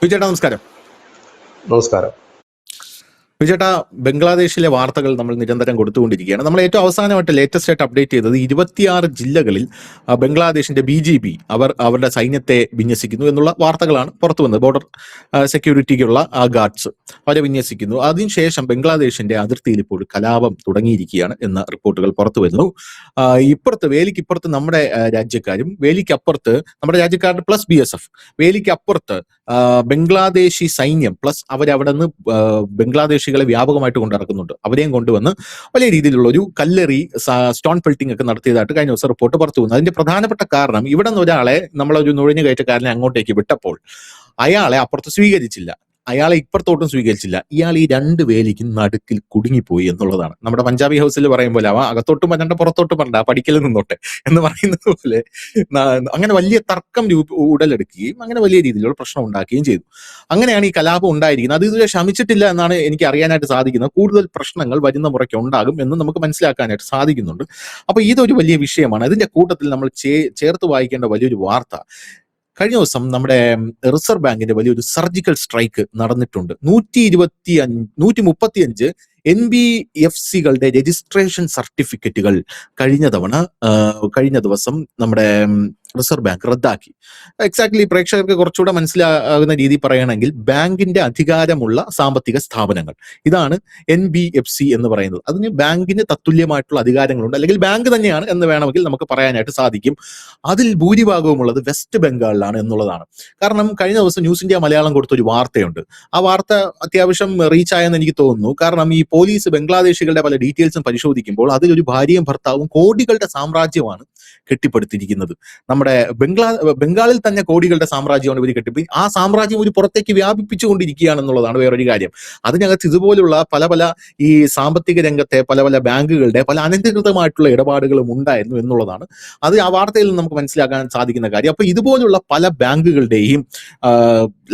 വിജയേട്ടാ നമസ്കാരം. നമസ്കാരം. വിജയേട്ടാ, ബംഗ്ലാദേശിലെ വാർത്തകൾ നമ്മൾ നിരന്തരം കൊടുത്തുകൊണ്ടിരിക്കുകയാണ്. നമ്മൾ ഏറ്റവും അവസാനമായിട്ട് ലേറ്റസ്റ്റ് ആയിട്ട് അപ്ഡേറ്റ് ചെയ്തത് 26 ജില്ലകളിൽ ബംഗ്ലാദേശിന്റെ BGP അവരുടെ സൈന്യത്തെ വിന്യസിക്കുന്നു എന്നുള്ള വാർത്തകളാണ് പുറത്തു വന്നത്. ബോർഡർ സെക്യൂരിറ്റിക്കുള്ള ഗാർഡ്സ് അവരെ വിന്യസിക്കുന്നു. അതിനുശേഷം ബംഗ്ലാദേശിന്റെ അതിർത്തിയിൽ ഇപ്പോൾ കലാപം തുടങ്ങിയിരിക്കുകയാണ് എന്ന റിപ്പോർട്ടുകൾ പുറത്തു വരുന്നു. വേലിക്കിപ്പുറത്ത് നമ്മുടെ രാജ്യക്കാരും, വേലിക്കപ്പുറത്ത് നമ്മുടെ രാജ്യക്കാരുടെ പ്ലസ് BSF, വേലിക്കപ്പുറത്ത് ബംഗ്ലാദേശി സൈന്യം പ്ലസ് അവരവിടെ നിന്ന് ബംഗ്ലാദേശികളെ വ്യാപകമായിട്ട് കൊണ്ടിറക്കുന്നുണ്ട്. അവരെയും കൊണ്ടുവന്ന് വലിയ രീതിയിലുള്ള ഒരു കല്ലെറി, സ്റ്റോൺ പെൽറ്റിംഗ് ഒക്കെ നടത്തിയതായിട്ട് കഴിഞ്ഞ ദിവസം റിപ്പോർട്ട് പുറത്തു വന്നു. അതിന്റെ പ്രധാനപ്പെട്ട കാരണം, ഇവിടെ നിന്ന് ഒരാളെ നമ്മളൊരു നുഴഞ്ഞു കയറ്റക്കാരനെ അങ്ങോട്ടേക്ക് വിട്ടപ്പോൾ അയാളെ അപ്പുറത്ത് സ്വീകരിച്ചില്ല, അയാളെ ഇപ്പുറത്തോട്ടും സ്വീകരിച്ചില്ല. ഇയാൾ ഈ രണ്ട് വേലിക്കും നടുക്കിൽ കുടുങ്ങിപ്പോയി എന്നുള്ളതാണ്. നമ്മുടെ പഞ്ചാബി ഹൗസിൽ പറയും പോലെ അവ അകത്തോട്ടും വരണ്ട പുറത്തോട്ടും വരണ്ട, പഠിക്കൽ നിന്നോട്ടെ എന്ന് പറയുന്നത് പോലെ അങ്ങനെ വലിയ തർക്കം ഉടലെടുക്കുകയും അങ്ങനെ വലിയ രീതിയിലുള്ള പ്രശ്നം ഉണ്ടാക്കുകയും ചെയ്തു. അങ്ങനെയാണ് ഈ കലാപം ഉണ്ടായിരിക്കുന്നത്. അത് ഇതുവരെ ശമിച്ചിട്ടില്ല എന്നാണ് എനിക്ക് അറിയാനായിട്ട് സാധിക്കുന്നത്. കൂടുതൽ പ്രശ്നങ്ങൾ വരുന്ന മുറയ്ക്ക് ഉണ്ടാകും എന്ന് നമുക്ക് മനസ്സിലാക്കാനായിട്ട് സാധിക്കുന്നുണ്ട്. അപ്പൊ ഇതൊരു വലിയ വിഷയമാണ്. അതിന്റെ കൂട്ടത്തിൽ നമ്മൾ ചേർത്ത് വായിക്കേണ്ട വലിയൊരു വാർത്ത, കഴിഞ്ഞ ദിവസം നമ്മുടെ റിസർവ് ബാങ്കിന്റെ വലിയൊരു സർജിക്കൽ സ്ട്രൈക്ക് നടന്നിട്ടുണ്ട്. 135 NBFCകളുടെ രജിസ്ട്രേഷൻ സർട്ടിഫിക്കറ്റുകൾ കഴിഞ്ഞ ദിവസം നമ്മുടെ റിസർവ് ബാങ്ക് റദ്ദാക്കി. എക്സാക്ട്ലി പ്രേക്ഷകർക്ക് കുറച്ചുകൂടെ മനസ്സിലാകുന്ന രീതി പറയുകയാണെങ്കിൽ, ബാങ്കിന്റെ അധികാരമുള്ള സാമ്പത്തിക സ്ഥാപനങ്ങൾ, ഇതാണ് NBFC എന്ന് പറയുന്നത്. അതിന് ബാങ്കിന് തത്തുല്യമായിട്ടുള്ള അധികാരങ്ങളുണ്ട്, അല്ലെങ്കിൽ ബാങ്ക് തന്നെയാണ് എന്ന് വേണമെങ്കിൽ നമുക്ക് പറയാനായിട്ട് സാധിക്കും. അതിൽ ഭൂരിഭാഗവും ഉള്ളത് വെസ്റ്റ് ബംഗാളിലാണ് എന്നുള്ളതാണ്. കാരണം കഴിഞ്ഞ ദിവസം ന്യൂസ് ഇന്ത്യ മലയാളം കൊടുത്തൊരു വാർത്തയുണ്ട്. ആ വാർത്ത അത്യാവശ്യം റീച്ച് ആയെന്ന് എനിക്ക് തോന്നുന്നു. കാരണം ഈ പോലീസ് ബംഗ്ലാദേശികളുടെ പല ഡീറ്റെയിൽസും പരിശോധിക്കുമ്പോൾ അതിലൊരു ഭാര്യയും ഭർത്താവും കോടികളുടെ സാമ്രാജ്യമാണ് കെട്ടിപ്പടുത്തിരിക്കുന്നത്. നമ്മുടെ ബംഗാളിൽ തന്നെ കോടികളുടെ സാമ്രാജ്യമാണ് ഇവർ കെട്ടിപ്പിടി. ആ സാമ്രാജ്യം ഒരു പുറത്തേക്ക് വ്യാപിപ്പിച്ചുകൊണ്ടിരിക്കുകയാണെന്നുള്ളതാണ് വേറൊരു കാര്യം. അതിനകത്ത് ഇതുപോലുള്ള പല ഈ സാമ്പത്തിക രംഗത്തെ പല ബാങ്കുകളുടെ പല അനധികൃതമായിട്ടുള്ള ഇടപാടുകളും ഉണ്ടായിരുന്നു എന്നുള്ളതാണ് അത് ആ വാർത്തയിൽ നിന്ന് നമുക്ക് മനസ്സിലാക്കാൻ സാധിക്കുന്ന കാര്യം. അപ്പൊ ഇതുപോലുള്ള പല ബാങ്കുകളുടെയും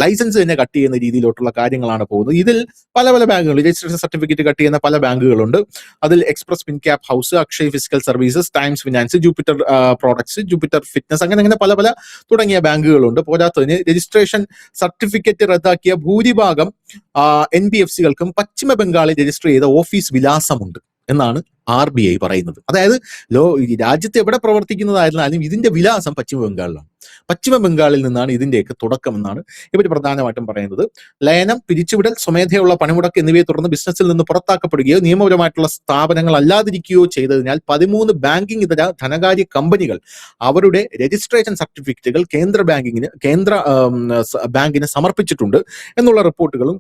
ലൈസൻസ് തന്നെ കട്ട് ചെയ്യുന്ന രീതിയിലോട്ടുള്ള കാര്യങ്ങളാണ് പോകുന്നത്. ഇതിൽ പല ബാങ്കുകൾ രജിസ്ട്രേഷൻ സർട്ടിഫിക്കറ്റ് കട്ട് ചെയ്യുന്ന പല ബാങ്കുകളുണ്ട്. അതിൽ Express Fincap House, Akshay physical services, Times Finance, Jupiter Products, Jupiter Fitness, അങ്ങനെ പല തുടങ്ങിയ ബാങ്കുകളുണ്ട്. പോരാത്തതിന് രജിസ്ട്രേഷൻ സർട്ടിഫിക്കറ്റ് റദ്ദാക്കിയ ഭൂരിഭാഗം NBFCകൾക്കും പശ്ചിമ ബംഗാളിൽ രജിസ്റ്റർ ചെയ്ത ഓഫീസ് വിലാസമുണ്ട് എന്നാണ് RBI പറയുന്നത്. അതായത് രാജ്യത്ത് എവിടെ പ്രവർത്തിക്കുന്നതായിരുന്നാലും ഇതിന്റെ വിലാസം പശ്ചിമ ബംഗാളിലാണ്. പശ്ചിമ ബംഗാളിൽ നിന്നാണ് ഇതിന്റെയൊക്കെ തുടക്കം എന്നാണ് ഇവർ പ്രധാനമായിട്ടും പറയുന്നത്. ലയനം, പിരിച്ചുവിടൽ, സ്വമേധയുള്ള പണിമുടക്ക് എന്നിവയെ തുടർന്ന് ബിസിനസ്സിൽ നിന്ന് പുറത്താക്കപ്പെടുകയോ നിയമപരമായിട്ടുള്ള സ്ഥാപനങ്ങൾ അല്ലാതിരിക്കുകയോ ചെയ്തതിനാൽ 13 ബാങ്കിംഗ് ഇതര ധനകാര്യ കമ്പനികൾ അവരുടെ രജിസ്ട്രേഷൻ സർട്ടിഫിക്കറ്റുകൾ കേന്ദ്ര ബാങ്കിന് സമർപ്പിച്ചിട്ടുണ്ട് എന്നുള്ള റിപ്പോർട്ടുകളും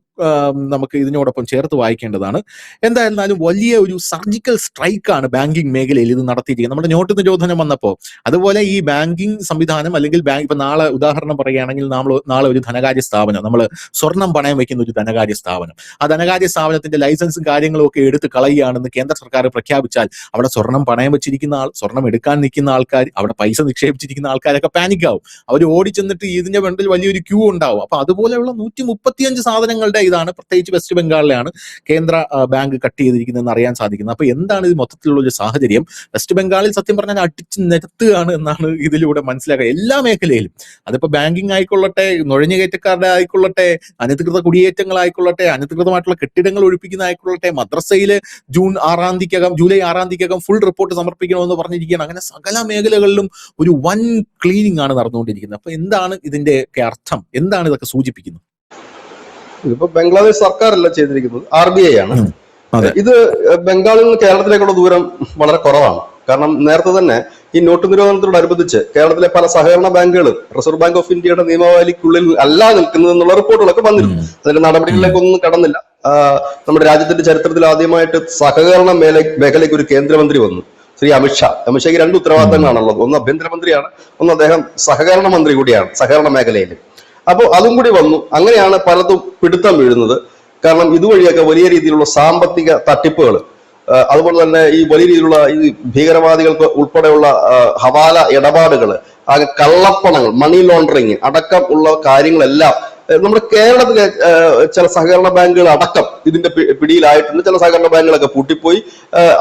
നമുക്ക് ഇതിനോടൊപ്പം ചേർത്ത് വായിക്കേണ്ടതാണ്. എന്തായിരുന്നാലും വലിയ ഒരു സർജിക്കൽ സ്ട്രൈക്കാണ് ബാങ്കിംഗ് മേഖലയിൽ ഇത് നടത്തിയിരിക്കുന്നത്. നമ്മുടെ നോട്ട് നിരോധനം വന്നപ്പോൾ അതുപോലെ ഈ ബാങ്കിംഗ് സംവിധാനം, അല്ലെങ്കിൽ ബാങ്ക്, ഇപ്പൊ നാളെ ഉദാഹരണം പറയുകയാണെങ്കിൽ, നാളെ ഒരു ധനകാര്യ സ്ഥാപനം, നമ്മൾ സ്വർണം പണയം വെക്കുന്ന ഒരു ധനകാര്യ സ്ഥാപനം, ആ ധനകാര്യ സ്ഥാപനത്തിന്റെ ലൈസൻസും കാര്യങ്ങളും ഒക്കെ എടുത്ത് കളയുകയാണെന്ന് കേന്ദ്ര സർക്കാർ പ്രഖ്യാപിച്ചാൽ അവിടെ സ്വർണം പണയം വെച്ചിരിക്കുന്ന ആൾ, സ്വർണം എടുക്കാൻ നിൽക്കുന്ന ആൾക്കാർ, അവിടെ പൈസ നിക്ഷേപിച്ചിരിക്കുന്ന ആൾക്കാരൊക്കെ പാനിക്കാവും. അവർ ഓടിച്ചെന്നിട്ട് ഇതിന്റെ മുന്നിൽ വലിയൊരു ക്യൂ ഉണ്ടാവും. അപ്പൊ അതുപോലെയുള്ള 135 സാധനങ്ങളുടെ ഇതാണ്, പ്രത്യേകിച്ച് വെസ്റ്റ് ബംഗാളിലാണ് കേന്ദ്ര ബാങ്ക് കട്ട് ചെയ്തിരിക്കുന്നതെന്ന് അറിയാൻ സാധിക്കുന്നത്. അപ്പൊ എന്താണ് ഇത് മൊത്തത്തിലുള്ള ഒരു സാഹചര്യം? വെസ്റ്റ് ബംഗാളിൽ സത്യം പറഞ്ഞാൽ അടിച്ച് നിരത്തുകയാണ് എന്നാണ് ഇതിലൂടെ മനസ്സിലാക്കുക. എല്ലാ മേഖലയിലും, അതിപ്പോ ബാങ്കിങ് ആയിക്കൊള്ളട്ടെ, നുഴഞ്ഞുകയറ്റക്കാരുടെ ആയിക്കൊള്ളട്ടെ, അനധികൃത കുടിയേറ്റങ്ങളായിക്കൊള്ളട്ടെ, അനധികൃതമായിട്ടുള്ള കെട്ടിടങ്ങൾ ഒഴിപ്പിക്കുന്നതായിക്കൊള്ളട്ടെ, മദ്രസയില് ജൂലൈ 6 തീയതിക്കകം ഫുൾ റിപ്പോർട്ട് സമർപ്പിക്കണമെന്ന് പറഞ്ഞിരിക്കുകയാണ്. അങ്ങനെ സകല മേഖലകളിലും ഒരു വൻ ക്ലീനിങ് ആണ് നടന്നുകൊണ്ടിരിക്കുന്നത്. അപ്പൊ എന്താണ് ഇതിന്റെ അർത്ഥം? എന്താണ് ഇതൊക്കെ സൂചിപ്പിക്കുന്നത്? ഇതിപ്പോ ബംഗ്ലാദേശ് സർക്കാരല്ല ചെയ്തിരിക്കുന്നത്, RBI ആണ്. ഇത് ബംഗാളിൽ നിന്ന് കേരളത്തിലേക്കുള്ള ദൂരം വളരെ കുറവാണ്. കാരണം നേരത്തെ തന്നെ ഈ നോട്ട് നിരോധനത്തോടനുബന്ധിച്ച് കേരളത്തിലെ പല സഹകരണ ബാങ്കുകളും റിസർവ് ബാങ്ക് ഓഫ് ഇന്ത്യയുടെ നിയമാവലിക്കുള്ളിൽ അല്ല നിൽക്കുന്നതെന്നുള്ള റിപ്പോർട്ടുകളൊക്കെ വന്നിരുന്നു. അതിന്റെ നടപടികളിലേക്കൊന്നും കടന്നില്ല. നമ്മുടെ രാജ്യത്തിന്റെ ചരിത്രത്തിൽ ആദ്യമായിട്ട് സഹകരണ മേഖലയ്ക്ക് ഒരു കേന്ദ്രമന്ത്രി വന്നു, ശ്രീ അമിത്ഷായ്ക്ക് 2 ഉത്തരവാദിത്തങ്ങളാണുള്ളത്. ഒന്ന് ആഭ്യന്തരമന്ത്രിയാണ്, ഒന്ന് അദ്ദേഹം സഹകരണ മന്ത്രി കൂടിയാണ് സഹകരണ മേഖലയിൽ. അപ്പോൾ അതും കൂടി വന്നു. അങ്ങനെയാണ് പലതും പിടുത്തം വീഴുന്നത്. കാരണം ഇതുവഴിയൊക്കെ വലിയ രീതിയിലുള്ള സാമ്പത്തിക തട്ടിപ്പുകൾ, അതുപോലെ തന്നെ ഈ വലിയ രീതിയിലുള്ള ഈ ഭീകരവാദികൾക്ക് ഉൾപ്പെടെയുള്ള ഹവാല ഇടപാടുകൾ, കള്ളപ്പണങ്ങൾ, മണി ലോണ്ടറിങ് അടക്കം ഉള്ള കാര്യങ്ങളെല്ലാം നമ്മുടെ കേരളത്തിലെ ചില സഹകരണ ബാങ്കുകൾ അടക്കം ഇതിന്റെ പിടിയിലായിട്ടുണ്ട്. ചില സഹകരണ ബാങ്കുകളൊക്കെ പൂട്ടിപ്പോയി.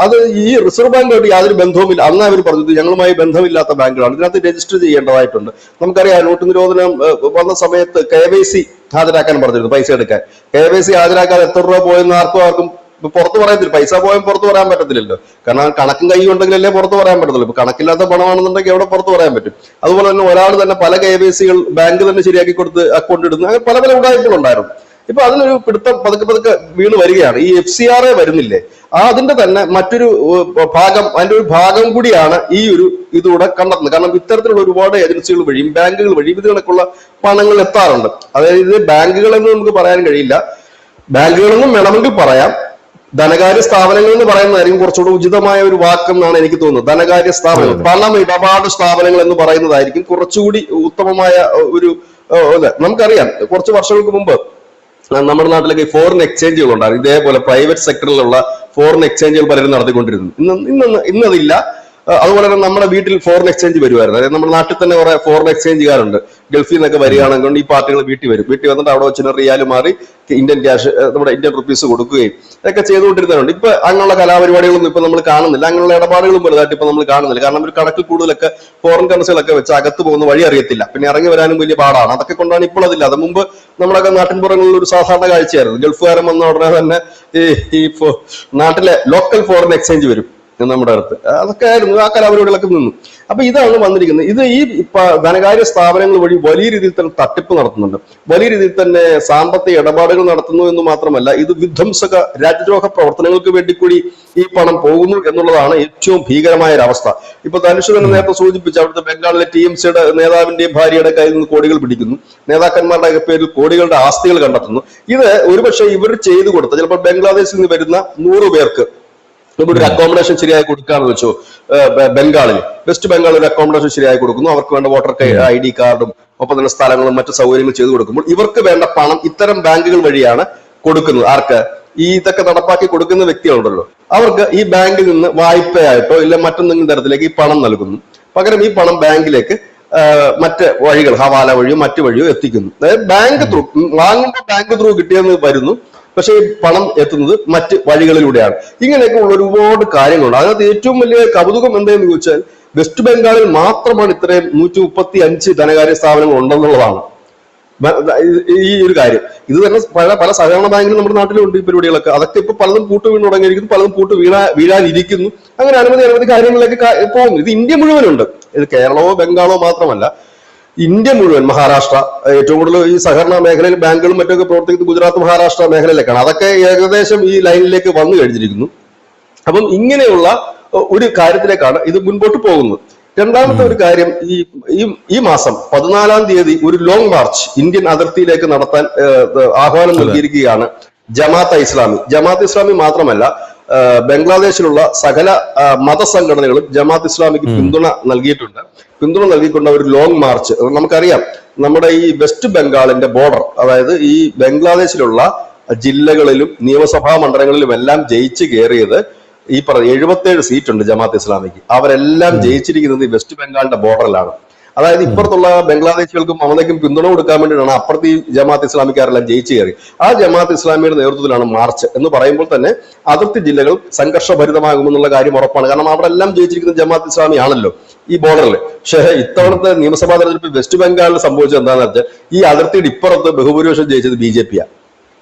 അത് ഈ റിസർവ് ബാങ്കുമായിട്ട് യാതൊരു ബന്ധവുമില്ല. അന്ന് അവർ പറഞ്ഞത് ഞങ്ങളുമായി ബന്ധമില്ലാത്ത ബാങ്കുകളാണ്, ഇതിനകത്ത് രജിസ്റ്റർ ചെയ്യേണ്ടതായിട്ടുണ്ട്. നമുക്കറിയാം നോട്ട് നിരോധനം വന്ന സമയത്ത് KYC ഹാജരാക്കാൻ പറഞ്ഞിരുന്നു, പൈസ എടുക്കാൻ. KYC ഹാജരാക്കാൻ എത്ര രൂപ പോയെന്ന് ആർക്കും പുറത്ത് പറയത്തില്ല. പൈസ പോയാൽ പുറത്ത് പറയാൻ പറ്റത്തില്ലല്ലോ, കാരണം കണക്കും കൈ ഉണ്ടെങ്കിലല്ലേ പുറത്ത് പറയാൻ പറ്റത്തുള്ളൂ. ഇപ്പൊ കണക്കില്ലാത്ത പണമാണെന്നുണ്ടെങ്കിൽ എവിടെ പുറത്ത് പറയാൻ പറ്റും. അതുപോലെ തന്നെ ഒരാൾ തന്നെ പല KYCകൾ ബാങ്ക് തന്നെ ശരിയാക്കി കൊടുത്ത് അക്കൗണ്ട് ഇടുന്നു. അങ്ങനെ പല പല ഉടായ്പകളുണ്ടായിരുന്നു. ഇപ്പൊ അതിനൊരു പിടുത്തം പതുക്കെ വീണ് വരികയാണ്. ഈ FCRA വരുന്നില്ലേ, അതിന്റെ തന്നെ മറ്റൊരു ഭാഗം, അതിന്റെ ഒരു ഭാഗം കൂടിയാണ് ഈ ഒരു ഇതുകൂടെ കണ്ടെത്തുന്നത്. കാരണം ഇത്തരത്തിലുള്ള ഒരുപാട് ഏജൻസികൾ വഴിയും ബാങ്കുകൾ വഴിയും ഇതിനൊക്കെയുള്ള പണങ്ങൾ എത്താറുണ്ട്. അതായത് ഇത് ബാങ്കുകളെന്ന് നമുക്ക് പറയാൻ കഴിയില്ല, ബാങ്കുകളെന്നും വേണമെങ്കിൽ പറയാം, ധനകാര്യ സ്ഥാപനങ്ങൾ എന്ന് പറയുന്നതായിരിക്കും കുറച്ചുകൂടെ ഉചിതമായ ഒരു വാക്കെന്നാണ് എനിക്ക് തോന്നുന്നത്. ധനകാര്യ സ്ഥാപനങ്ങൾ, പണം ഇടപാട് സ്ഥാപനങ്ങൾ എന്ന് പറയുന്നതായിരിക്കും കുറച്ചുകൂടി ഉത്തമമായ ഒരു. നമുക്കറിയാം കുറച്ച് വർഷങ്ങൾക്ക് മുമ്പ് നമ്മുടെ നാട്ടിലൊക്കെ ഫോറിൻ എക്സ്ചേഞ്ചുകൾ ഉണ്ടായിരുന്നു. ഇതേപോലെ പ്രൈവറ്റ് സെക്ടറിലുള്ള ഫോറിൻ എക്സ്ചേഞ്ചുകൾ പലരും നടത്തിക്കൊണ്ടിരുന്നു. ഇന്നതില്ല. അതുപോലെ തന്നെ നമ്മുടെ വീട്ടിൽ ഫോറിൻ എക്സ്ചേഞ്ച് വരുമായിരുന്നു. അതായത് നമ്മുടെ നാട്ടിൽ തന്നെ കുറെ ഫോറിൻ എക്സ്ചേഞ്ചുകാരുണ്ട്. ഗൾഫിൽ നിന്നൊക്കെ വരികയാണെങ്കിൽ ഈ പാർട്ടികൾ വീട്ടിൽ വരും. വീട്ടിൽ വന്നിട്ട് അവിടെ വെച്ച് റിയാൽ മാറി ഇന്ത്യൻ ക്യാഷ്, നമ്മുടെ ഇന്ത്യൻ റുപ്പീസ് കൊടുക്കുകയും ഇതൊക്കെ ചെയ്തുകൊണ്ടിരുന്നവരുണ്ട്. ഇപ്പൊ അങ്ങനെയുള്ള കലാപരിപാടികളൊന്നും ഇപ്പൊ നമ്മൾ കാണുന്നില്ല. അങ്ങനെയുള്ള ഇടപാടുകളും വലുതായിട്ട് ഇപ്പൊ നമ്മൾ കാണുന്നില്ല. കാരണം ഒരു കണക്കിൽ കൂടുതലൊക്കെ ഫോറിൻ കറൻസികളൊക്കെ വെച്ച് അകത്ത് പോകുന്ന വഴി അറിയത്തില്ല, പിന്നെ ഇറങ്ങി വരാനും വലിയ പാടാണ്. അതൊക്കെ കൊണ്ടാണ് ഇപ്പോൾ അതില്ല. അത് മുമ്പ് നമ്മളൊക്കെ നാട്ടിൻപുറങ്ങളിൽ ഒരു സാധാരണ കാഴ്ചയായിരുന്നു. ഗൾഫുകാരൻ വന്ന ഉടനെ തന്നെ ഈ നാട്ടിലെ ലോക്കൽ ഫോറിൻ എക്സ്ചേഞ്ച് വരും നമ്മുടെ അടുത്ത്. അതൊക്കെ ആയിരുന്നു, ആ കലാപരിപാടികളൊക്കെ നിന്നു. അപ്പൊ ഇതാണ് വന്നിരിക്കുന്നത്. ഇത് ഈ ധനകാര്യ സ്ഥാപനങ്ങൾ വഴി വലിയ രീതിയിൽ തന്നെ തട്ടിപ്പ് നടത്തുന്നുണ്ട്, വലിയ രീതിയിൽ തന്നെ സാമ്പത്തിക ഇടപാടുകൾ നടത്തുന്നു എന്ന് മാത്രമല്ല, ഇത് വിധ്വംസക രാജ്യദ്രോഹ പ്രവർത്തനങ്ങൾക്ക് വേണ്ടി കൂടി ഈ പണം പോകുന്നു എന്നുള്ളതാണ് ഏറ്റവും ഭീകരമായ ഒരു അവസ്ഥ. ഇപ്പൊ ധനുഷ് തന്നെ നേരത്തെ സൂചിപ്പിച്ച അവിടുത്തെ ബംഗാളിലെ TMCയുടെ നേതാവിന്റെയും ഭാര്യയുടെ കയ്യിൽ നിന്ന് കോടികൾ പിടിക്കുന്നു, നേതാക്കന്മാരുടെ പേരിൽ കോടികളുടെ ആസ്തികൾ കണ്ടെത്തുന്നു. ഇത് ഒരുപക്ഷെ ഇവർ ചെയ്തു കൊടുത്ത ചിലപ്പോൾ ബംഗ്ലാദേശിൽ നിന്ന് വരുന്ന 100 പേർക്ക് ഇവിടെ ഒരു അക്കോമഡേഷൻ ശരിയായി കൊടുക്കാന്ന് വെച്ചോ, ബംഗാളിൽ വെസ്റ്റ് ബംഗാളിൽ ഒരു അക്കോമഡേഷൻ ശരിയായി കൊടുക്കുന്നു, അവർക്ക് വേണ്ട വോട്ടർ ID കാർഡും ഒപ്പം തന്നെ സ്ഥലങ്ങളും മറ്റു സൗകര്യങ്ങളും ചെയ്തു കൊടുക്കുമ്പോൾ ഇവർക്ക് വേണ്ട പണം ഇത്തരം ബാങ്കുകൾ വഴിയാണ് കൊടുക്കുന്നത്. ആർക്ക്? ഈ ഇതൊക്കെ നടപ്പാക്കി കൊടുക്കുന്ന വ്യക്തികളുണ്ടല്ലോ, അവർക്ക് ഈ ബാങ്കിൽ നിന്ന് വായ്പയായിട്ടോ ഇല്ല മറ്റെന്തെങ്കിലും തരത്തിലേക്ക് ഈ പണം നൽകുന്നു. പകരം ഈ പണം ബാങ്കിലേക്ക് മറ്റ് വഴികൾ, ഹവാല വഴിയോ മറ്റു വഴിയോ എത്തിക്കുന്നു. അതായത് ബാങ്ക് ത്രൂ വാങ്ങുമ്പോൾ ബാങ്ക് ത്രൂ കിട്ടിയെന്ന് വരുന്നു, പക്ഷേ ഈ പണം എത്തുന്നത് മറ്റ് വഴികളിലൂടെയാണ്. ഇങ്ങനെയൊക്കെ ഉള്ള ഒരുപാട് കാര്യങ്ങളുണ്ട്. അതിനകത്ത് ഏറ്റവും വലിയ കൗതുകം എന്തെന്ന് ചോദിച്ചാൽ വെസ്റ്റ് ബംഗാളിൽ മാത്രമാണ് ഇത്രയും 135 ധനകാര്യ സ്ഥാപനങ്ങൾ ഉണ്ടെന്നുള്ളതാണ് ഈ ഒരു കാര്യം. ഇത് തന്നെ പല സഹകരണ ബാങ്കിലും നമ്മുടെ നാട്ടിലുണ്ട് ഈ പരിപാടികളൊക്കെ. അതൊക്കെ ഇപ്പൊ പലതും പൂട്ട് വീണ് തുടങ്ങിയിരിക്കുന്നു, പലതും പൂട്ട് വീഴാനിരിക്കുന്നു. അങ്ങനെ അനവധി കാര്യങ്ങളിലേക്ക് പോകുന്നു. ഇത് ഇന്ത്യ മുഴുവനുണ്ട്. ഇത് കേരളമോ ബംഗാളോ മാത്രമല്ല, ഇന്ത്യ മുഴുവൻ, മഹാരാഷ്ട്ര ഏറ്റവും കൂടുതൽ ഈ സഹകരണ മേഖലയിൽ ബാങ്കുകളും മറ്റൊക്കെ പ്രവർത്തിക്കുന്നത് ഗുജറാത്ത് മഹാരാഷ്ട്ര മേഖലയിലേക്കാണ്. അതൊക്കെ ഏകദേശം ഈ ലൈനിലേക്ക് വന്നു കഴിഞ്ഞിരിക്കുന്നു. അപ്പം ഇങ്ങനെയുള്ള ഒരു കാര്യത്തിലേക്കാണ് ഇത് മുൻപോട്ട് പോകുന്നത്. രണ്ടാമത്തെ ഒരു കാര്യം, ഈ മാസം 14-ാം തീയതി ഒരു ലോങ് മാർച്ച് ഇന്ത്യൻ അതിർത്തിയിലേക്ക് നടത്താൻ ആഹ്വാനം നൽകിയിരിക്കുകയാണ് ജമാഅത്തെ ഇസ്ലാമി. ജമാഅത്തെ ഇസ്ലാമി മാത്രമല്ല, ബംഗ്ലാദേശിലുള്ള സകല മതസംഘടനകളും ജമാഅത്ത് ഇസ്ലാമിക്ക് പിന്തുണ നൽകിയിട്ടുണ്ട്. പിന്തുണ നൽകിക്കൊണ്ട് ഒരു ലോങ് മാർച്ച്, നമുക്കറിയാം നമ്മുടെ ഈ വെസ്റ്റ് ബംഗാളിന്റെ ബോർഡർ, അതായത് ഈ ബംഗ്ലാദേശിലുള്ള ജില്ലകളിലും നിയമസഭാ മണ്ഡലങ്ങളിലും എല്ലാം ജയിച്ചു കയറിയത് ഈ പറഞ്ഞ 77 സീറ്റുണ്ട് ജമാഅത്ത് ഇസ്ലാമിക്ക്. അവരെല്ലാം ജയിച്ചിരിക്കുന്നത് ഈ വെസ്റ്റ് ബംഗാളിന്റെ ബോർഡറിലാണ്. അതായത് ഇപ്പുറത്തുള്ള ബംഗ്ലാദേശികൾക്കും മമതയ്ക്കും പിന്തുണ കൊടുക്കാൻ വേണ്ടിയിട്ടാണ് അപ്പുറത്ത് ഈ ജമാഅത്ത് ഇസ്ലാമിക്കാരെല്ലാം ജയിച്ചു കയറി. ആ ജമാഅത്ത് ഇസ്ലാമിയുടെ നേതൃത്വത്തിലാണ് മാർച്ച് എന്ന് പറയുമ്പോൾ തന്നെ അതിർത്തി ജില്ലകൾ സംഘർഷഭരിതമാകുമെന്നുള്ള കാര്യം ഉറപ്പാണ്. കാരണം അവിടെ എല്ലാം ജയിച്ചിരിക്കുന്ന ജമാഅത്ത് ഇസ്ലാമി ആണല്ലോ ഈ ബോർഡറിൽ. പക്ഷേ ഇത്തവണത്തെ നിയമസഭാ തെരഞ്ഞെടുപ്പ് വെസ്റ്റ് ബംഗാളിൽ സംഭവിച്ചത് എന്താണെന്ന് വെച്ചാൽ ഈ അതിർത്തിയുടെ ഇപ്പുറത്ത് ബഹുഭൂരിപക്ഷം ജയിച്ചത് BJP ആണ്.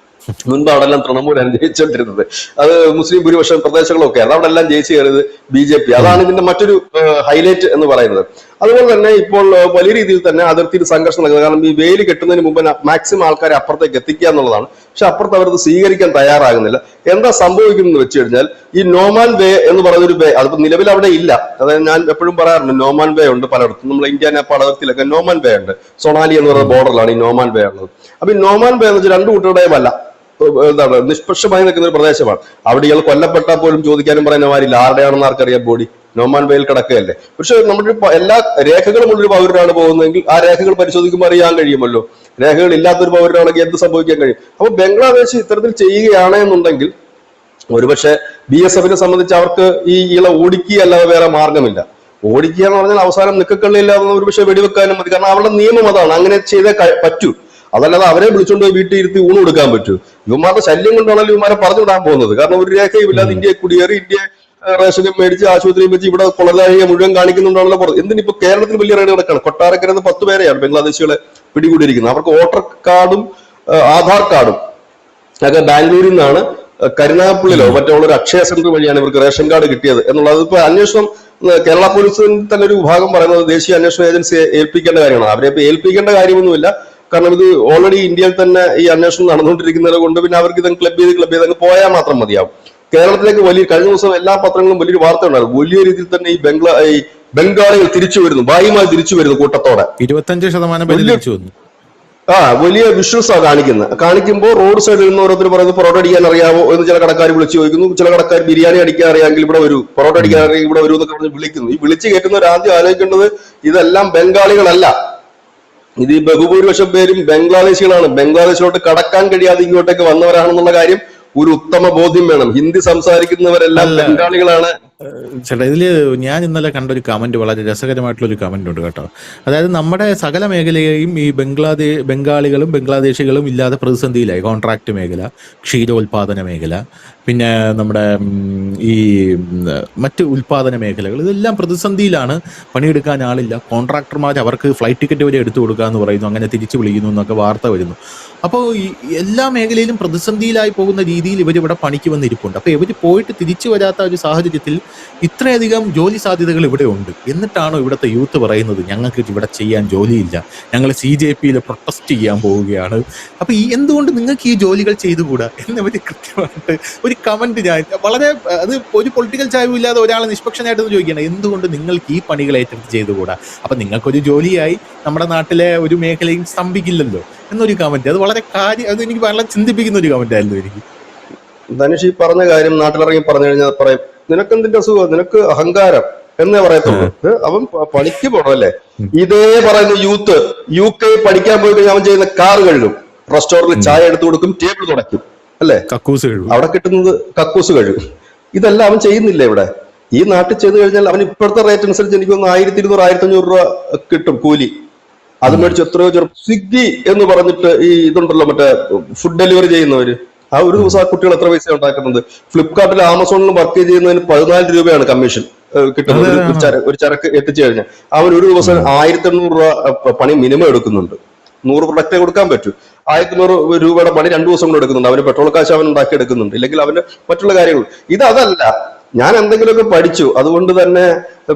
മുൻപ് അവിടെ എല്ലാം തൃണമൂലാണ് ജയിച്ചുകൊണ്ടിരുന്നത്. അത് മുസ്ലിം ഭൂരിപക്ഷം പ്രദേശങ്ങളൊക്കെ അവിടെ എല്ലാം ജയിച്ചു കയറിയത് BJP. അതാണ് ഇതിന്റെ മറ്റൊരു ഹൈലൈറ്റ് എന്ന് പറയുന്നത്. അതുപോലെ തന്നെ ഇപ്പോൾ വലിയ രീതിയിൽ തന്നെ അതിർത്തിയിൽ സംഘർഷം നടക്കുന്നത്. കാരണം ഈ വേലി കെട്ടുന്നതിന് മുമ്പ് മാക്സിമം ആൾക്കാരെ അപ്പുറത്തേക്ക് എത്തിക്കുക എന്നുള്ളതാണ്. പക്ഷെ അപ്പുറത്ത് അവരത് സ്വീകരിക്കാൻ തയ്യാറാകുന്നില്ല. എന്താ സംഭവിക്കുന്നത് വെച്ച് കഴിഞ്ഞാൽ ഈ നോമാൻ വേ എന്ന് പറയുന്നൊരു വേ, അതിപ്പോ നിലവിൽ അവിടെ ഇല്ല. അതായത് ഞാൻ എപ്പോഴും പറയാറുണ്ട്, നോമാൻ വേ ഉണ്ട് പലയിടത്തും. നമ്മൾ ഇന്ത്യ നേപ്പാൾ അതിർത്തിയിലൊക്കെ നോമാൻ വേ ഉണ്ട്. സൊണാലി എന്ന് പറയുന്ന ബോർഡറിലാണ് ഈ നോമാൻ വേ ഉള്ളത്. അപ്പൊ ഈ നോമാൻ വേ എന്ന് വെച്ചാൽ രണ്ടു കൂട്ടരുടെയും അല്ല, എന്താണ് നിഷ്പക്ഷമായി നിൽക്കുന്ന ഒരു പ്രദേശമാണ്. അവിടെ ഇയാൾ കൊല്ലപ്പെട്ടാൽ പോലും ചോദിക്കാനും പറയാനും ആരുടെയാണെന്ന് ആർക്കറിയാം, ബോഡി നോമാൻ വേയിൽ കിടക്കുകയല്ലേ. പക്ഷെ നമ്മുടെ എല്ലാ രേഖകളും ഉള്ളൊരു പൗരനാണ് പോകുന്നതെങ്കിൽ ആ രേഖകൾ പരിശോധിക്കുമ്പോൾ അറിയാൻ കഴിയുമല്ലോ. രേഖകൾ ഇല്ലാത്തൊരു പൗരനാണെങ്കിൽ എന്ത് സംഭവിക്കാൻ കഴിയും? അപ്പൊ ബംഗ്ലാദേശ് ഇത്തരത്തിൽ ചെയ്യുകയാണ് എന്നുണ്ടെങ്കിൽ ഒരുപക്ഷെ BSFനെ സംബന്ധിച്ച് അവർക്ക് ഈ ഇള ഓടിക്കുക അല്ലാതെ വേറെ മാർഗമില്ല. ഓടിക്കുക എന്ന് പറഞ്ഞാൽ അവസാനം നിക്കക്കള്ളിയില്ലാതെ ഒരുപക്ഷെ വെടിവെക്കാനും മതി. കാരണം അവരുടെ നിയമം അതാണ്, അങ്ങനെ ചെയ്തേ പറ്റൂ. അതല്ലാതെ അവരെ വിളിച്ചുകൊണ്ട് പോയി വീട്ടിൽ ഇരുത്തി ഊണ് കൊടുക്കാൻ പറ്റൂ? ഇവന്മാരുടെ ശല്യം കൊണ്ടാണല്ലോ ഇവന്മാരെ പറഞ്ഞു വിടാൻ പോകുന്നത്. കാരണം ഒരു രേഖയുമില്ലാതെ ഇന്ത്യയെ കുടിയേറി ഇന്ത്യയെ റേഷൻ മേടിച്ച് ആശുപത്രിയിൽ വെച്ച് ഇവിടെ കൊള്ളരാഴിയെ മുഴുവൻ കാണിക്കുന്നുണ്ടാണല്ലോ പുറത്ത്. എന്തിനിപ്പോ കേരളത്തിൽ വലിയ റെയ്ഡ് നടക്കുകയാണ്. കൊട്ടാരക്കരന്ന് 10 പേരെയാണ് ബംഗ്ലാദേശികളെ പിടികൂടിയിരിക്കുന്നത്. അവർക്ക് വോട്ടർ കാർഡും ആധാർ കാർഡും ഒക്കെ ബാംഗ്ലൂരിൽ നിന്നാണ് കരുനാഗപ്പള്ളിയിലോ മറ്റോ ഒരു അക്ഷയ സെന്റർ വഴിയാണ് ഇവർക്ക് റേഷൻ കാർഡ് കിട്ടിയത് എന്നുള്ളത്. ഇപ്പൊ അന്വേഷണം കേരള പോലീസിന് തന്നെ ഒരു വിഭാഗം പറയുന്നത് ദേശീയ അന്വേഷണ ഏജൻസിയെ ഏൽപ്പിക്കേണ്ട കാര്യമാണ്. അവരെ ഇപ്പൊ ഏൽപ്പിക്കേണ്ട കാര്യമൊന്നുമില്ല. കാരണം ഇത് ഓൾറെഡി ഇന്ത്യയിൽ തന്നെ ഈ അന്വേഷണം നടന്നുകൊണ്ടിരിക്കുന്നത് കൊണ്ട് പിന്നെ അവർക്ക് ഇത് ക്ലബ് ചെയ്ത് അങ്ങ് പോയാൽ മാത്രം മതിയാവും. കേരളത്തിലേക്ക് കഴിഞ്ഞ ദിവസം എല്ലാ പത്രങ്ങളും വലിയൊരു വാർത്ത ഉണ്ടായിരുന്നു. വലിയ രീതിയിൽ തന്നെ ഈ ബംഗാളികൾ തിരിച്ചു വരുന്നു, ഭായിമാർ തിരിച്ചു വരുന്നു കൂട്ടത്തോടെ. 25% വലിയ വിഷ്വൽസാ കാണിക്കുമ്പോൾ റോഡ് സൈഡിൽ നിന്ന് ഓരോരുത്തർ പറയുന്നത് പൊറോട്ട അടിക്കാൻ അറിയാമോ എന്ന് ചില കടക്കാർ വിളിച്ചു ചോദിക്കുന്നു. ചില കടക്കാർ ബിരിയാണി അടിക്കാൻ അറിയാമെങ്കിൽ ഇവിടെ വരൂ, പൊറോട്ട അടിക്കാൻ അറിയാമെങ്കിൽ ഇവിടെ വരൂ എന്നൊക്കെ പറഞ്ഞ് വിളിക്കുന്നു. ഈ വിളിച്ചു കേൾക്കുന്നവർ ആദ്യം ആലോചിക്കേണ്ടത് ഇതെല്ലാം ബംഗാളികളല്ല. ഇത് ഈ ബഹുഭൂരിപക്ഷം പേരും ബംഗ്ലാദേശികളാണ്. ബംഗ്ലാദേശിലോട്ട് കടക്കാൻ കഴിയാതെ ഇങ്ങോട്ടേക്ക് വന്നവരാണെന്നുള്ള കാര്യം ഒരു ഉത്തമ ബോധ്യം വേണം. ഹിന്ദി സംസാരിക്കുന്നവരെല്ലാം ബംഗാളികളാണ്. ചേട്ടാ, ഇതില് ഞാൻ ഇന്നലെ കണ്ട ഒരു കമന്റ്, വളരെ രസകരമായിട്ടുള്ള ഒരു കമന്റ് ഉണ്ട് കേട്ടോ. അതായത് നമ്മുടെ സകല മേഖലയെയും ഈ ബംഗാളികളും ബംഗ്ലാദേശികളും ഇല്ലാതെ പ്രതിസന്ധിയിലായി. കോൺട്രാക്ട് മേഖല, ക്ഷീരോത്പാദന മേഖല, പിന്നെ നമ്മുടെ ഈ മറ്റ് ഉൽപാദന മേഖലകൾ, ഇതെല്ലാം പ്രതിസന്ധിയിലാണ്. പണിയെടുക്കാൻ ആളില്ല. കോൺട്രാക്ടർമാർ അവർക്ക് ഫ്ലൈറ്റ് ടിക്കറ്റ് വരെ എടുത്തു കൊടുക്കുക എന്ന് പറയുന്നു, അങ്ങനെ തിരിച്ചു വിളിക്കുന്നു എന്നൊക്കെ വാർത്ത വരുന്നു. അപ്പോൾ ഈ എല്ലാ മേഖലയിലും പ്രതിസന്ധിയിലായി പോകുന്ന രീതിയിൽ ഇവരിവിടെ പണിക്ക് വന്നിരിപ്പുണ്ട്. അപ്പോൾ ഇവർ പോയിട്ട് തിരിച്ചു വരാത്ത ഒരു സാഹചര്യത്തിൽ ഇത്രയധികം ജോലി സാധ്യതകൾ ഇവിടെ ഉണ്ട്. എന്നിട്ടാണോ ഇവിടുത്തെ യൂത്ത് പറയുന്നത് ഞങ്ങൾക്ക് ഇവിടെ ചെയ്യാൻ ജോലിയില്ല, ഞങ്ങൾ CJP പ്രൊട്ടസ്റ്റ് ചെയ്യാൻ പോവുകയാണ്. അപ്പോൾ ഈ എന്തുകൊണ്ട് നിങ്ങൾക്ക് ഈ ജോലികൾ ചെയ്തുകൂടാ എന്നവർ കൃത്യമായിട്ട് ഒരു കമന്റ്, ഞാൻ വളരെ അത് ഒരു പൊളിറ്റിക്കൽ ചായവും ഇല്ലാതെ ഒരാളെ നിഷ്പക്ഷനായിട്ട് ചോദിക്കുകയാണ്, എന്തുകൊണ്ട് നിങ്ങൾക്ക് ഈ പണികൾ ഏറ്റെടുത്ത് ചെയ്തുകൂടാ? അപ്പം നിങ്ങൾക്കൊരു ജോലിയായി നമ്മുടെ നാട്ടിലെ ഒരു മേഖലയും സ്തംഭിക്കില്ലല്ലോ എന്നൊരു കമന്റ്. അത് വളരെ അത് എനിക്ക് വളരെ ചിന്തിപ്പിക്കുന്ന ഒരു കമന്റ് ആയിരുന്നു എനിക്ക്. ധനുഷ് ഈ പറഞ്ഞ കാര്യം നാട്ടിലിറങ്ങി പറഞ്ഞു കഴിഞ്ഞാൽ പറയും, നിനക്കെന്തിന്റെ അസുഖം, നിനക്ക് അഹങ്കാരം എന്നേ പറയത്തുള്ളൂ. അവൻ പണിക്ക് പോണല്ലേ. ഇതേ പറയുന്ന യൂത്ത് UK പഠിക്കാൻ പോയി കഴിഞ്ഞാൽ അവൻ ചെയ്യുന്ന കാർ കഴുകും, റെസ്റ്റോറന്റിൽ ചായ എടുത്തു കൊടുക്കും, ടേബിൾ തുടയ്ക്കും, അല്ലെ? കക്കൂസ് കഴുകും, അവിടെ കിട്ടുന്നത് കക്കൂസ് കഴുകും. ഇതെല്ലാം അവൻ ചെയ്യുന്നില്ല ഇവിടെ. ഈ നാട്ടിൽ ചെയ്ത് കഴിഞ്ഞാൽ അവൻ ഇപ്പോഴത്തെ റേറ്റ് അനുസരിച്ച് എനിക്ക് 1200-1500 രൂപ കിട്ടും കൂലി. അത് മേടിച്ച് എത്രയോ സ്വിഗ്ഗി എന്ന് പറഞ്ഞിട്ട് ഈ ഇതുണ്ടല്ലോ, മറ്റേ ഫുഡ് ഡെലിവറി ചെയ്യുന്നവര്, ആ ഒരു ദിവസം ആ കുട്ടികൾ എത്ര പൈസ ഉണ്ടാക്കുന്നത്? ഫ്ലിപ്കാർട്ടിലും ആമസോണിലും വർക്ക് ചെയ്യുന്നതിന് 14 രൂപയാണ് കമ്മീഷൻ കിട്ടുന്നത്. ഒരു ചരക്ക് എത്തിച്ചു കഴിഞ്ഞാൽ അവൻ ഒരു ദിവസം 1800 രൂപ പണി മിനിമം എടുക്കുന്നുണ്ട്. 100 പ്രൊഡക്റ്റേ കൊടുക്കാൻ പറ്റൂ. 1800 രൂപയുടെ പണി 2 ദിവസം കൊണ്ട് എടുക്കുന്നുണ്ട്. അവന് പെട്രോൾ കാശ് അവൻ ഉണ്ടാക്കി എടുക്കുന്നുണ്ട്, ഇല്ലെങ്കിൽ അവന് മറ്റുള്ള കാര്യങ്ങൾ. ഇതല്ല, ഞാൻ എന്തെങ്കിലുമൊക്കെ പഠിച്ചു, അതുകൊണ്ട് തന്നെ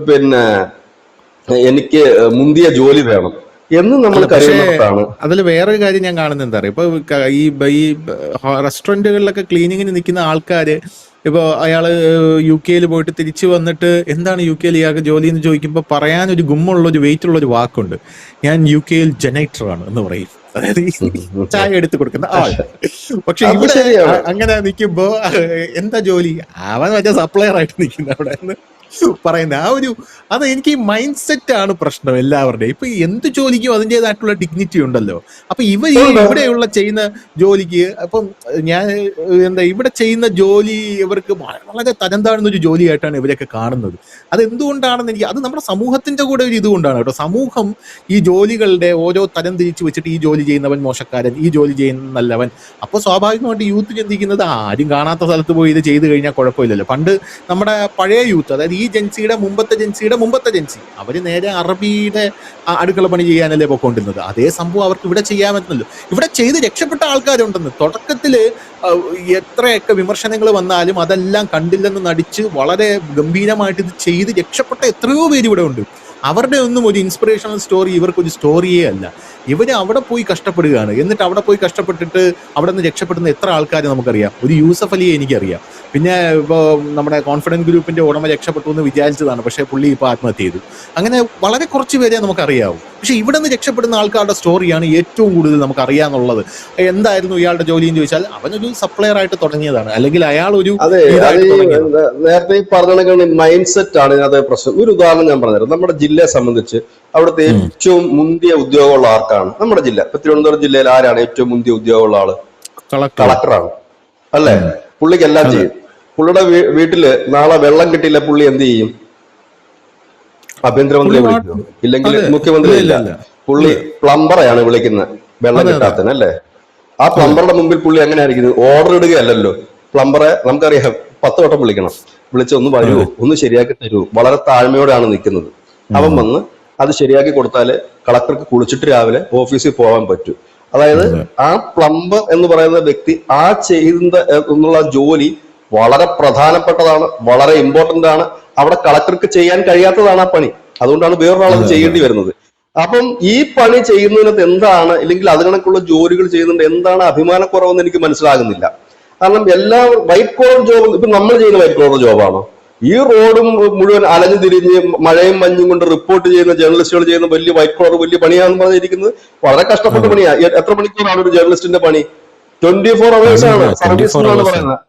പിന്നെ എനിക്ക് മുന്തിയ ജോലി വേണം എന്ന് നമ്മൾ കരുതുന്നതാണ്. അതിൽ വേറൊരു കാര്യം ഞാൻ കാണുന്നത് എന്താ പറയുക, ഇപ്പൊ ഈ റെസ്റ്റോറന്റുകളിലൊക്കെ ക്ലീനിങ്ങിന് നിൽക്കുന്ന ആൾക്കാര്, ഇപ്പൊ അയാള് UK പോയിട്ട് തിരിച്ചു വന്നിട്ട് എന്താണ് UK ഇയാൾക്ക് ജോലി എന്ന് ചോദിക്കുമ്പോൾ പറയാൻ ഒരു ഗുമ്മുള്ള ഒരു വെയിറ്റ് ഉള്ള ഒരു വാക്കുണ്ട്, ഞാൻ UK ജനറേറ്റർ ആണ് എന്ന് പറയും. അതായത് ചായ എടുത്തു കൊടുക്കുന്ന ആൾ. പക്ഷെ ഇവിടെ അങ്ങനെ നിൽക്കുമ്പോ എന്താ ജോലി, അവൻ മറ്റേ സപ്ലയർ ആയിട്ട് നിൽക്കുന്ന അവിടെ പറയുന്നത് ആ ഒരു, അത് എനിക്ക് ഈ മൈൻഡ് സെറ്റ് ആണ് പ്രശ്നം എല്ലാവരുടെയും. ഇപ്പൊ എന്ത് ജോലിക്കും അതിൻ്റെതായിട്ടുള്ള ഡിഗ്നിറ്റി ഉണ്ടല്ലോ. അപ്പൊ ഇവിടെയുള്ള ചെയ്യുന്ന ജോലിക്ക്, അപ്പം ഞാൻ ഇവിടെ ചെയ്യുന്ന ജോലി ഇവർക്ക് വളരെ തരം താഴ്ന്ന ഒരു ജോലിയായിട്ടാണ് ഇവരൊക്കെ കാണുന്നത്. അതെന്തുകൊണ്ടാണെന്ന് എനിക്ക്, അത് നമ്മുടെ സമൂഹത്തിന്റെ കൂടെ ഒരു ഇതുകൊണ്ടാണ് കേട്ടോ. സമൂഹം ഈ ജോലികളുടെ ഓരോ തരം തിരിച്ചു വെച്ചിട്ട് ഈ ജോലി ചെയ്യുന്നവൻ മോശക്കാരൻ, ഈ ജോലി ചെയ്യുന്ന നല്ലവൻ. അപ്പോൾ സ്വാഭാവികമായിട്ട് യൂത്ത് ചിന്തിക്കുന്നത് ആരും കാണാത്ത സ്ഥലത്ത് പോയി ഇത് ചെയ്ത് കഴിഞ്ഞാൽ കുഴപ്പമില്ലല്ലോ. പണ്ട് നമ്മുടെ പഴയ യൂത്ത്, അതായത് ഈ ജൻസിയുടെ മുമ്പത്തെ ജൻസി, അവര് നേരെ അറബിയുടെ അടുക്കള പണി ചെയ്യാനല്ലേ പോയിക്കൊണ്ടിരുന്നത്. അതേ സംഭവം അവർക്ക് ഇവിടെ ചെയ്യാൻ പറ്റുന്നല്ലോ. ഇവിടെ ചെയ്ത് രക്ഷപ്പെട്ട ആൾക്കാരുണ്ടെന്ന്. തുടക്കത്തില് എത്രയൊക്കെ വിമർശനങ്ങൾ വന്നാലും അതെല്ലാം കണ്ടില്ലെന്ന് നടിച്ച് വളരെ ഗംഭീരമായിട്ട് ഇത് ചെയ്ത് രക്ഷപ്പെട്ട എത്രയോ പേര് ഇവിടെ ഉണ്ട്. അവരുടെ ഒന്നും ഒരു ഇൻസ്പിറേഷണൽ സ്റ്റോറി ഇവർക്കൊരു സ്റ്റോറിയേ അല്ല. ഇവര് അവിടെ പോയി കഷ്ടപ്പെടുകയാണ്. എന്നിട്ട് അവിടെ പോയി കഷ്ടപ്പെട്ടിട്ട് അവിടെ നിന്ന് രക്ഷപ്പെടുന്ന എത്ര ആൾക്കാരെ നമുക്കറിയാം. ഒരു യൂസഫ് അലിയെ എനിക്കറിയാം. പിന്നെ ഇപ്പോൾ നമ്മുടെ കോൺഫിഡൻസ് ഗ്രൂപ്പിന്റെ ഉടമ രക്ഷപ്പെട്ടു എന്ന് വിചാരിച്ചതാണ്, പക്ഷേ പുള്ളി ഇപ്പോൾ ആത്മഹത്യ ചെയ്തു. അങ്ങനെ വളരെ കുറച്ച് പേരെ നമുക്കറിയാവും. പക്ഷെ ഇവിടെ നിന്ന് രക്ഷപ്പെടുന്ന ആൾക്കാരുടെ സ്റ്റോറിയാണ് ഏറ്റവും കൂടുതൽ നമുക്ക് അറിയാന്നുള്ളത്. എന്തായിരുന്നു ഇയാളുടെ ജോലി എന്ന് ചോദിച്ചാൽ അവനൊരു സപ്ലയർ ആയിട്ട് തുടങ്ങിയതാണ്, അല്ലെങ്കിൽ അയാൾ ഒരു നേരത്തെ പറഞ്ഞ മൈൻഡ് സെറ്റ് ആണ് ഇതിനകത്ത് പ്രശ്നം. ഒരു ഉദാഹരണം ഞാൻ പറഞ്ഞുതരാം. നമ്മുടെ ജില്ലയെ സംബന്ധിച്ച് അവിടുത്തെ ഏറ്റവും മുന്തിയ ഉദ്യോഗമുള്ള ആർക്കാണ്? നമ്മുടെ ജില്ല, ഇപ്പൊ തിരുവനന്തപുരം ജില്ലയിൽ ആരാണ് ഏറ്റവും മുന്തിയ ഉദ്യോഗമുള്ള ആള്? കളക്ടറാണ്, അല്ലെ? പുള്ളിക്ക് എല്ലാം ചെയ്യും. പുള്ളിയുടെ വീട്ടില് നാളെ വെള്ളം കിട്ടിയില്ല, പുള്ളി എന്ത് ചെയ്യും? ആഭ്യന്തരമന്ത്രിയെ വിളിക്കും, ഇല്ലെങ്കിൽ മുഖ്യമന്ത്രി ഇല്ല, പുള്ളി പ്ലംബറെയാണ് വിളിക്കുന്നത്. വെള്ളം കിട്ടാത്തതിന് അല്ലേ? ആ പ്ലംബറുടെ മുമ്പിൽ പുള്ളി എങ്ങനെ ആയിരിക്കും? ഓർഡർ ഇടുകയല്ലല്ലോ. പ്ലംബറെ നമുക്കറിയാം 10 വട്ടം വിളിക്കണം. വിളിച്ചൊന്ന് വരുമോ, ഒന്ന് ശരിയാക്കി തരുമോ, വളരെ താഴ്മയോടെയാണ് നിൽക്കുന്നത്. അവൻ വന്ന് അത് ശരിയാക്കി കൊടുത്താല് കളക്ടർക്ക് കുളിച്ചിട്ട് രാവിലെ ഓഫീസിൽ പോകാൻ പറ്റൂ. അതായത് ആ പ്ലംബർ എന്ന് പറയുന്ന വ്യക്തി ആ ചെയ്യുന്ന എന്നുള്ള ജോലി വളരെ പ്രധാനപ്പെട്ടതാണ്, വളരെ ഇമ്പോർട്ടന്റ് ആണ്. അവിടെ കളക്ടർക്ക് ചെയ്യാൻ കഴിയാത്തതാണ് ആ പണി. അതുകൊണ്ടാണ് വേറൊരാളത് ചെയ്യേണ്ടി വരുന്നത്. അപ്പം ഈ പണി ചെയ്യുന്നതിനകത്ത് എന്താണ്, അല്ലെങ്കിൽ അത് കണക്കുള്ള ജോലികൾ ചെയ്യുന്നുണ്ട് എന്താണ് അഭിമാനക്കുറവെന്ന് എനിക്ക് മനസ്സിലാകുന്നില്ല. കാരണം എല്ലാ വൈറ്റ് കോളർ ജോബ് ഇപ്പൊ നമ്മൾ ചെയ്യുന്ന വൈറ്റ് കോളർ ജോബാണോ? ഈ റോഡും മുഴുവൻ അലഞ്ഞു തിരിഞ്ഞ് മഴയും മഞ്ഞും കൊണ്ട് റിപ്പോർട്ട് ചെയ്യുന്ന ജേർണലിസ്റ്റുകൾ ചെയ്യുന്ന വലിയ വൈറ്റ് കോളർ വലിയ പണിയാണെന്ന് പറഞ്ഞിരിക്കുന്നത് വളരെ കഷ്ടപ്പെട്ട പണിയാണ്. എത്ര മണിക്കൂറാണ് ഒരു ജേർണലിസ്റ്റിന്റെ പണി? 24 hours ആണ് സർവീസ് എന്നാണ് പറയുന്നത്.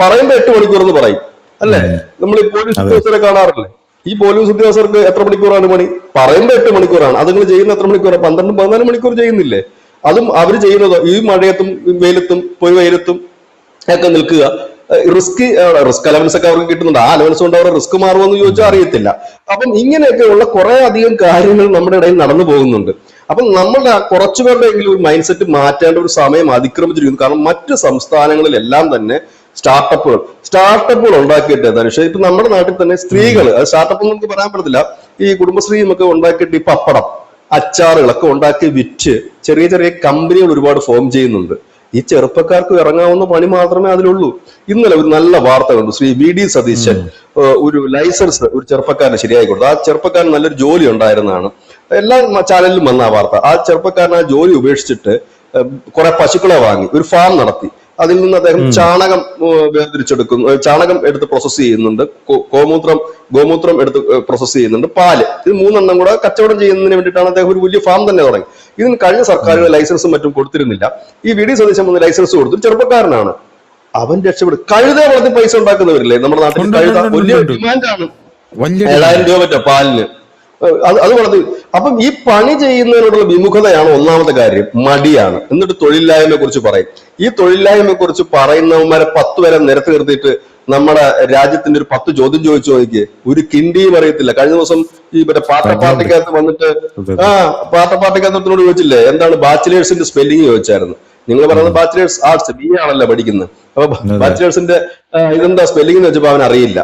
പറയുമ്പോ 8 മണിക്കൂർ എന്ന് പറയും അല്ലെ? നമ്മൾ ഈ പോലീസ് ഉദ്യോഗസ്ഥരെ കാണാറില്ലേ? ഈ പോലീസ് ഉദ്യോഗസ്ഥർക്ക് എത്ര മണിക്കൂറാണ് പണി? പറയുമ്പോ 8 മണിക്കൂറാണ്. അത് നിങ്ങൾ ചെയ്യുന്ന എത്ര മണിക്കൂറാണ്? 12-14 മണിക്കൂർ ചെയ്യുന്നില്ലേ? അതും അവർ ചെയ്യുന്നത് ഈ മഴയത്തും വെയിലത്തും വെയിലത്തും ഒക്കെ നിൽക്കുക. റിസ്ക് അലവൻസ് ഒക്കെ അവർക്ക് കിട്ടുന്നുണ്ട്. ആ അലവൻസ് കൊണ്ട് അവരുടെ റിസ്ക് മാറുമെന്ന് ചോദിച്ചാൽ അറിയത്തില്ല. അപ്പം ഇങ്ങനെയൊക്കെയുള്ള കുറെ അധികം കാര്യങ്ങൾ നമ്മുടെ ഇടയിൽ നടന്നു പോകുന്നുണ്ട്. അപ്പം നമ്മളുടെ കുറച്ചുപേരുടെ എങ്കിലും ഒരു മൈൻഡ് സെറ്റ് മാറ്റേണ്ട ഒരു സമയം അതിക്രമിച്ചിരിക്കുന്നു. കാരണം മറ്റ് സംസ്ഥാനങ്ങളിലെല്ലാം തന്നെ സ്റ്റാർട്ടപ്പുകൾ ഉണ്ടാക്കിയിട്ട് ധനുഷ് ഇപ്പൊ നമ്മുടെ നാട്ടിൽ തന്നെ സ്ത്രീകൾ സ്റ്റാർട്ടപ്പ് നമുക്ക് പറയാൻ പറ്റത്തില്ല. ഈ കുടുംബശ്രീയും ഒക്കെ ഉണ്ടാക്കിയിട്ട് ഈ പപ്പടം അച്ചാറുകളൊക്കെ ഉണ്ടാക്കി വിറ്റ് ചെറിയ ചെറിയ കമ്പനികൾ ഒരുപാട് ഫോം ചെയ്യുന്നുണ്ട്. ഈ ചെറുപ്പക്കാർക്ക് ഇറങ്ങാവുന്ന പണി മാത്രമേ അതിലുള്ളൂ. ഇന്നലെ ഒരു നല്ല വാർത്ത കണ്ടു. ശ്രീ VD സതീശൻ ഒരു ലൈസൻസ് ഒരു ചെറുപ്പക്കാരന് ശരിയായി കൊടുത്തു. ആ ചെറുപ്പക്കാരൻ നല്ലൊരു ജോലി ഉണ്ടായിരുന്നതാണ്. എല്ലാ ചാനലിലും വന്ന ആ വാർത്ത. ആ ചെറുപ്പക്കാരൻ ആ ജോലി ഉപേക്ഷിച്ചിട്ട് കുറെ പശുക്കളെ വാങ്ങി ഒരു ഫാം നടത്തി. അതിൽ നിന്ന് അദ്ദേഹം ചാണകം വേർതിരിച്ചെടുക്കുന്നു, ചാണകം എടുത്ത് പ്രോസസ് ചെയ്യുന്നുണ്ട്, ഗോമൂത്രം എടുത്ത് പ്രോസസ് ചെയ്യുന്നുണ്ട്, പാല്. ഇത് 3 എണ്ണം കൂടെ കച്ചവടം ചെയ്യുന്നതിന് വേണ്ടിയിട്ടാണ് അദ്ദേഹം ഒരു വലിയ ഫാം തന്നെ തുടങ്ങി. ഇതിന് കഴിഞ്ഞ സർക്കാരുകൾ ലൈസൻസും മറ്റും കൊടുത്തിരുന്നില്ല. ഈ VD സതീശൻ വന്ന് ലൈസൻസ് കൊടുത്തു. ചെറുപ്പക്കാരനാണ്, അവൻ രക്ഷപ്പെടും. കഴുത വളർത്തി പൈസ ഉണ്ടാക്കുന്നവരില്ലേ നമ്മുടെ നാട്ടിൽ? കഴുത വലിയ ഡിമാൻഡാണ്, 7,000 രൂപ പറ്റാ പാലിന്. അത് വളർത്തി. അപ്പം ഈ പണി ചെയ്യുന്നതിനോടുള്ള വിമുഖതയാണ് ഒന്നാമത്തെ കാര്യം. മടിയാണ്. എന്നിട്ട് തൊഴിലില്ലായ്മയെ കുറിച്ച് പറയും. ഈ തൊഴിലില്ലായ്മയെ കുറിച്ച് പറയുന്നവന്മാരെ 10 പേരെ നിരത്തി നിർത്തിയിട്ട് നമ്മുടെ രാജ്യത്തിന്റെ ഒരു 10 ചോദ്യം ചോദിച്ചു നോക്കിയേ, ഒരു കിണ്ടിയും അറിയത്തില്ല. കഴിഞ്ഞ ദിവസം ഈ മറ്റേ പാർട്ടിക്കകത്ത് വന്നിട്ട് പാർട്ടിക്കകത്തോട് ചോദിച്ചില്ലേ എന്താണ് ബാച്ചിലേഴ്സിന്റെ സ്പെല്ലിംഗ് ചോദിച്ചായിരുന്നു. നിങ്ങൾ പറയുന്നത് ബാച്ചിലേഴ്സ് ആർട്സ് BA ആണല്ലോ പഠിക്കുന്നത്. അപ്പൊ ബാച്ചിലേഴ്സിന്റെ ഇതെന്താ സ്പെല്ലിംഗ് എന്ന് വെച്ചപ്പോ അവൻ അറിയില്ല.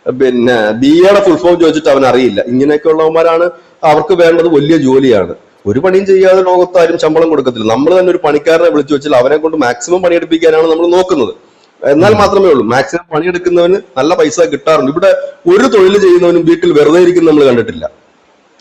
പിന്നെ BAയുടെ ഫുൾ ഫോം ചോദിച്ചിട്ട് അവൻ അറിയില്ല. ഇങ്ങനെയൊക്കെ ഉള്ളവന്മാരാണ്. അവർക്ക് വേണ്ടത് വലിയ ജോലിയാണ്. ഒരു പണിയും ചെയ്യാതെ ലോകത്ത് ആരും ശമ്പളം കൊടുക്കത്തില്ല. നമ്മൾ തന്നെ ഒരു പണിക്കാരനെ വിളിച്ചു വെച്ചാൽ അവനെ കൊണ്ട് മാക്സിമം പണിയെടുപ്പിക്കാനാണ് നമ്മൾ നോക്കുന്നത്. എന്നാൽ മാത്രമേ ഉള്ളൂ. മാക്സിമം പണിയെടുക്കുന്നവന് നല്ല പൈസ കിട്ടാറുണ്ട്. ഇവിടെ ഒരു തൊഴിൽ ചെയ്യുന്നവനും വീട്ടിൽ വെറുതെ ഇരിക്കുന്ന നമ്മൾ കണ്ടിട്ടില്ല.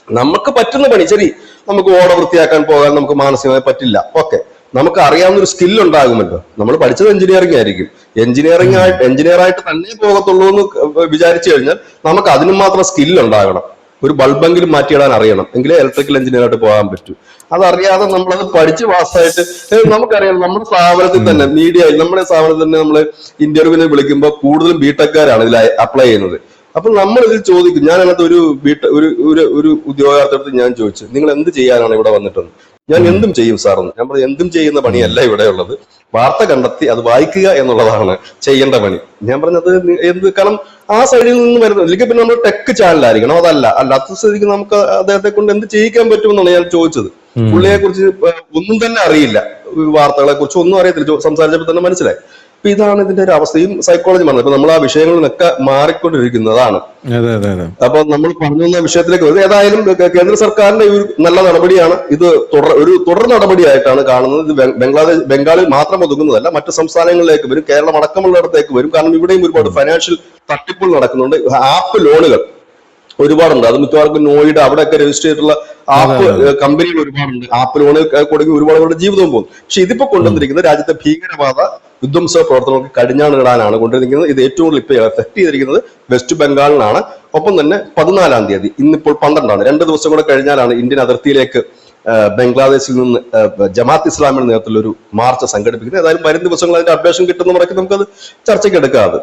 നമുക്ക് പറ്റുന്ന പണി ശരി, നമുക്ക് ഓട വൃത്തിയാക്കാൻ പോകാൻ നമുക്ക് മാനസികമായി പറ്റില്ല. ഓക്കെ, നമുക്ക് അറിയാവുന്ന ഒരു സ്കിൽ ഉണ്ടാകുമല്ലോ. നമ്മൾ പഠിച്ചത് എഞ്ചിനീയറിംഗ് ആയിരിക്കും. എഞ്ചിനീയർ ആയിട്ട് തന്നെ പോകത്തുള്ളൂ എന്ന് വിചാരിച്ചു കഴിഞ്ഞാൽ നമുക്ക് അതിനും മാത്രം സ്കിൽ ഉണ്ടാകണം. ഒരു ബൾബെങ്കിലും മാറ്റിയിടാൻ അറിയണം, എങ്കിലേ ഇലക്ട്രിക്കൽ എഞ്ചിനീയർ ആയിട്ട് പോകാൻ പറ്റൂ. അതറിയാതെ നമ്മളത് പഠിച്ച് പാസ്സായിട്ട് നമുക്കറിയാം. നമ്മുടെ സ്ഥാപനത്തിൽ തന്നെ നമ്മുടെ സ്ഥാപനത്തിൽ തന്നെ നമ്മൾ ഇന്റർവ്യൂവിനെ വിളിക്കുമ്പോൾ കൂടുതലും ബിടെക്കാരാണ് ഇതിൽ അപ്ലൈ ചെയ്യുന്നത്. അപ്പൊ നമ്മൾ ഇതിൽ ചോദിക്കും. ഞാൻ അതിനകത്ത് ഒരു ഉദ്യോഗാർത്ഥിയുടെ ഞാൻ ചോദിച്ചു, നിങ്ങൾ എന്ത് ചെയ്യാനാണ് ഇവിടെ വന്നിട്ടെന്ന്. ഞാൻ എന്തും ചെയ്യും സാറെന്ന്. ഞാൻ പറഞ്ഞു എന്തും ചെയ്യുന്ന പണിയല്ല ഇവിടെ ഉള്ളത്, വാർത്ത കണ്ടെത്തി അത് വായിക്കുക എന്നുള്ളതാണ് ചെയ്യേണ്ട പണി. ഞാൻ പറഞ്ഞത് കാരണം ആ സൈഡിൽ നിന്ന് വരുന്നത്. അല്ലെങ്കിൽ പിന്നെ നമ്മൾ ടെക് ചാനലായിരിക്കണം. അല്ലാത്ത സ്ഥിതിക്ക് നമുക്ക് അദ്ദേഹത്തെ കൊണ്ട് എന്ത് ചെയ്യിക്കാൻ പറ്റുമെന്നാണ് ഞാൻ ചോദിച്ചത്. പുള്ളിയെ കുറിച്ച് ഒന്നും തന്നെ അറിയില്ല, വാർത്തകളെ കുറിച്ച് ഒന്നും അറിയത്തില്ല. സംസാരിച്ചപ്പോൾ തന്നെ മനസ്സിലായി. അപ്പൊ ഇതാണ് ഇതിന്റെ ഒരു അവസ്ഥയും സൈക്കോളജി പറഞ്ഞത്. ഇപ്പൊ നമ്മൾ ആ വിഷയങ്ങളിലൊക്കെ മാറിക്കൊണ്ടിരിക്കുന്നതാണ്. അപ്പൊ നമ്മൾ പറഞ്ഞു വന്ന വിഷയത്തിലേക്ക് വരുന്നത് ഏതായാലും കേന്ദ്ര സർക്കാരിന്റെ ഒരു നല്ല നടപടിയാണ് ഇത്. ഒരു തുടർ നടപടിയായിട്ടാണ് കാണുന്നത്. ഇത് ബംഗാളിൽ മാത്രം ഒതുങ്ങുന്നതല്ല, മറ്റു സംസ്ഥാനങ്ങളിലേക്ക് വരും, കേരളം അടക്കമുള്ളിടത്തേക്ക് വരും. കാരണം ഇവിടെയും ഒരുപാട് ഫൈനാൻഷ്യൽ തട്ടിപ്പുകൾ നടക്കുന്നുണ്ട്. ആപ്പ് ലോണുകൾ ഒരുപാടുണ്ട്. അത് മിക്കവാർക്കും നോയിഡ അവിടെയൊക്കെ രജിസ്റ്റർ ചെയ്തിട്ടുള്ള ആപ്പ് കമ്പനികൾ ഒരുപാടുണ്ട്. ആപ്പ് ലോണ് കൊടുങ്ങി ഒരുപാട് പേരുടെ ജീവിതവും പോകും. പക്ഷെ ഇതിപ്പോ കൊണ്ടുവന്നിരിക്കുന്നത് രാജ്യത്തെ ഭീകരവാദ വിധ്വംസ പ്രവർത്തനങ്ങൾക്ക് കടിഞ്ഞാണിടാനാണ് കൊണ്ടുവന്നിരിക്കുന്നത്. ഇത് ഏറ്റവും കൂടുതൽ ഇപ്പൊ എഫക്ട് ചെയ്തിരിക്കുന്നത് വെസ്റ്റ് ബംഗാളിനാണ്. ഒപ്പം തന്നെ 14-ാം തീയതി, ഇന്നിപ്പോൾ 12-ആണ്, 2 ദിവസം കൂടെ കഴിഞ്ഞാലാണ് ഇന്ത്യൻ അതിർത്തിയിലേക്ക് ബംഗ്ലാദേശിൽ നിന്ന് ജമാഅത്ത് ഇസ്ലാമിയുടെ നേതൃത്വത്തിൽ ഒരു മാർച്ച് സംഘടിപ്പിക്കുന്നത്. ഏതായാലും വരും ദിവസങ്ങൾ അതിന്റെ അപ്ഡേഷൻ കിട്ടുന്ന മുറയ്ക്ക് നമുക്കത് ചർച്ചയ്ക്ക് എടുക്കാം.